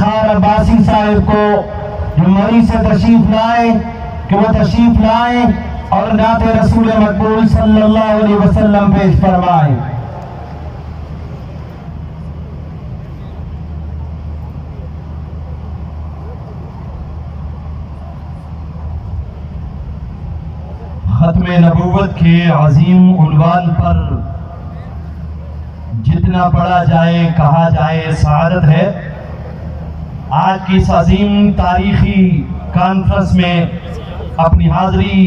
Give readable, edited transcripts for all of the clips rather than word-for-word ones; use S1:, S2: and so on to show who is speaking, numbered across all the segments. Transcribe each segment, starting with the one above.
S1: خار عباسی صاحب کو جو مری سے تشریف لائے کہ وہ تشریف لائیں اور نعت رسول مقبول صلی اللہ علیہ وسلم پیش فرمائیں۔ ختم نبوت کے عظیم عنوان پر جتنا پڑھا جائے کہا جائے سعادت ہے۔ آج کی اس عظیم تاریخی کانفرنس میں اپنی حاضری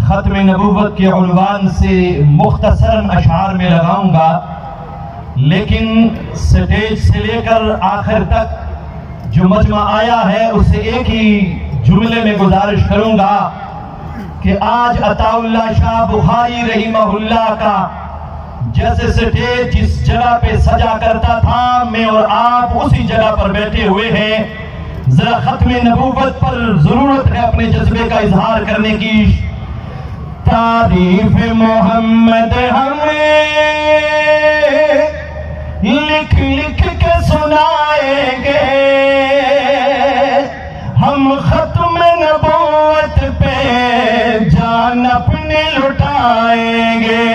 S1: ختم نبوت کے عنوان سے مختصراً اشعار میں لگاؤں گا، لیکن سٹیج سے لے کر آخر تک جو مجمع آیا ہے اسے ایک ہی جملے میں گزارش کروں گا کہ آج عطا اللہ شاہ بخاری رحمہ اللہ کا جیسے سٹیج جس جگہ پہ سجا کرتا تھا، میں اور آپ اسی جگہ پر بیٹھے ہوئے ہیں۔ ذرا ختم نبوت پر ضرورت ہے اپنے جذبے کا اظہار کرنے کی۔ تعریف محمد ہمیں لکھ لکھ کے سنائیں گے، ہم ختم نبوت پہ جان اپنی لٹائیں گے۔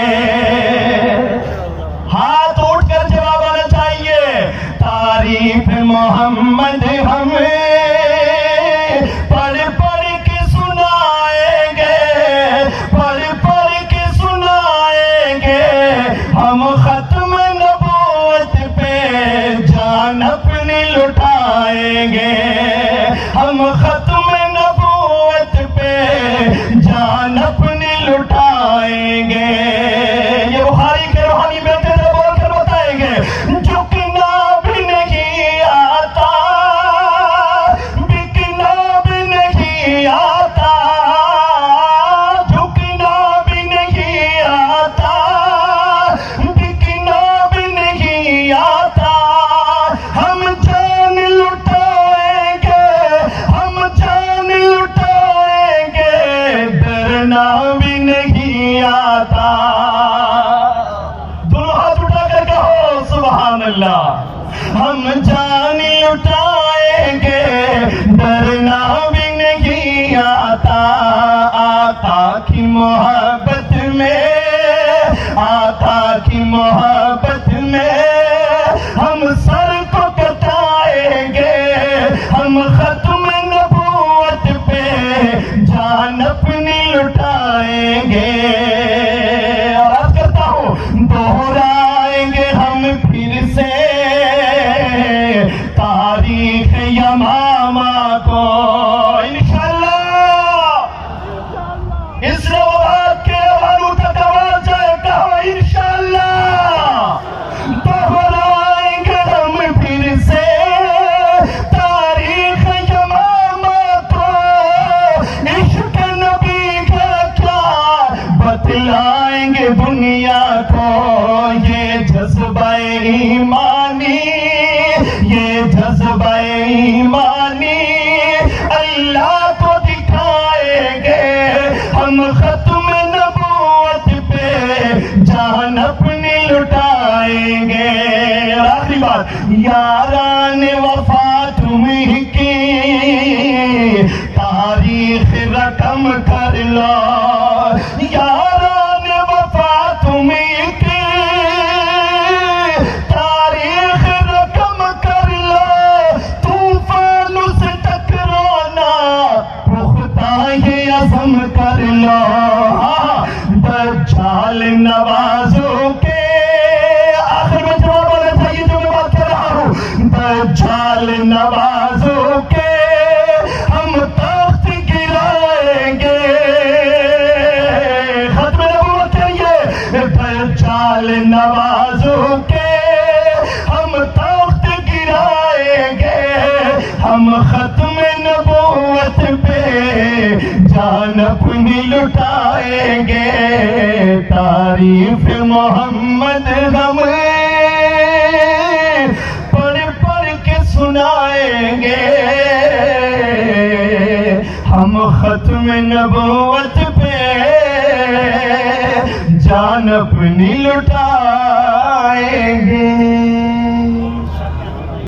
S1: ہاتھ اٹھ کر جواب آنا چاہیے۔ تعریف محمد ہمیں پڑھ پڑھ کے سنائیں گے، پڑھ پڑھ کے سنائیں گے، ہم ختم نبوت پہ جان اپنی لٹائیں گے، ہم ختم نبوت پہ جان اپنی لٹائیں گے۔ یہ بخاری کے روحانی بیٹے سے بول کر بتائیں گے، جھکنا بھی نہیں آتا، بکنا بھی نہیں آتا، جھکنا بھی نہیں آتا، بکنا بھی نہیں آتا، ہم جان لٹائیں گے، ہم جان لٹائیں گے، ڈرنا بھی نہیں آتا۔ دونوں ہاتھ اٹھا کر کہو سبحان اللہ۔ ہم جان لٹائیں گے، ڈرنا بھی نہیں آتا، آقا کی محبت میں، آقا کی محبت میں ہم سر کو کٹائیں گے، ہم ختم نبوت پہ جان اپنی لٹائیں گے۔ اور عرض کرتا ہوں، دوہرائیں گے ہم پھر سے تاریخ یمامہ کو انشاءاللہ۔ اس روایت کے حوالوں تک آواز جائے، کہو انشاءاللہ۔ دوہرائیں گے ہم پھر سے تاریخ یمامہ کو، عشق نبی کا کیا بتلائیں گے دنیا کو۔ یہ جذبہ ایمانی، یہ جذبہ ایمانی اللہ کو دکھائیں گے، ہم ختم نبوت پہ جان اپنی لٹائیں گے۔ اور آخری بات، یاران وفا تمہیں کی تاریخ رقم کر لو، یاران وفا تمہیں کی تاریخ رقم کر لو، طوفان سے ٹکرانا پختہ یہ عزم کر لو، دجال نوازوں کے، آخر میں جواب آنا چاہیے جو میں بات کر رہا ہوں، دجال نوازوں کے ہم تخت گرائیں گے۔ ختم نبوت کے لیے دجال نوازوں کے ہم تخت گرائیں گے، ہم ختم نبوت پہ جان اپنی لٹائیں گے۔ تعریف محمد ہم پڑھ پڑھ کے سنائیں گے، ہم ختم نبوت پہ جان اپنی لٹائیں گے۔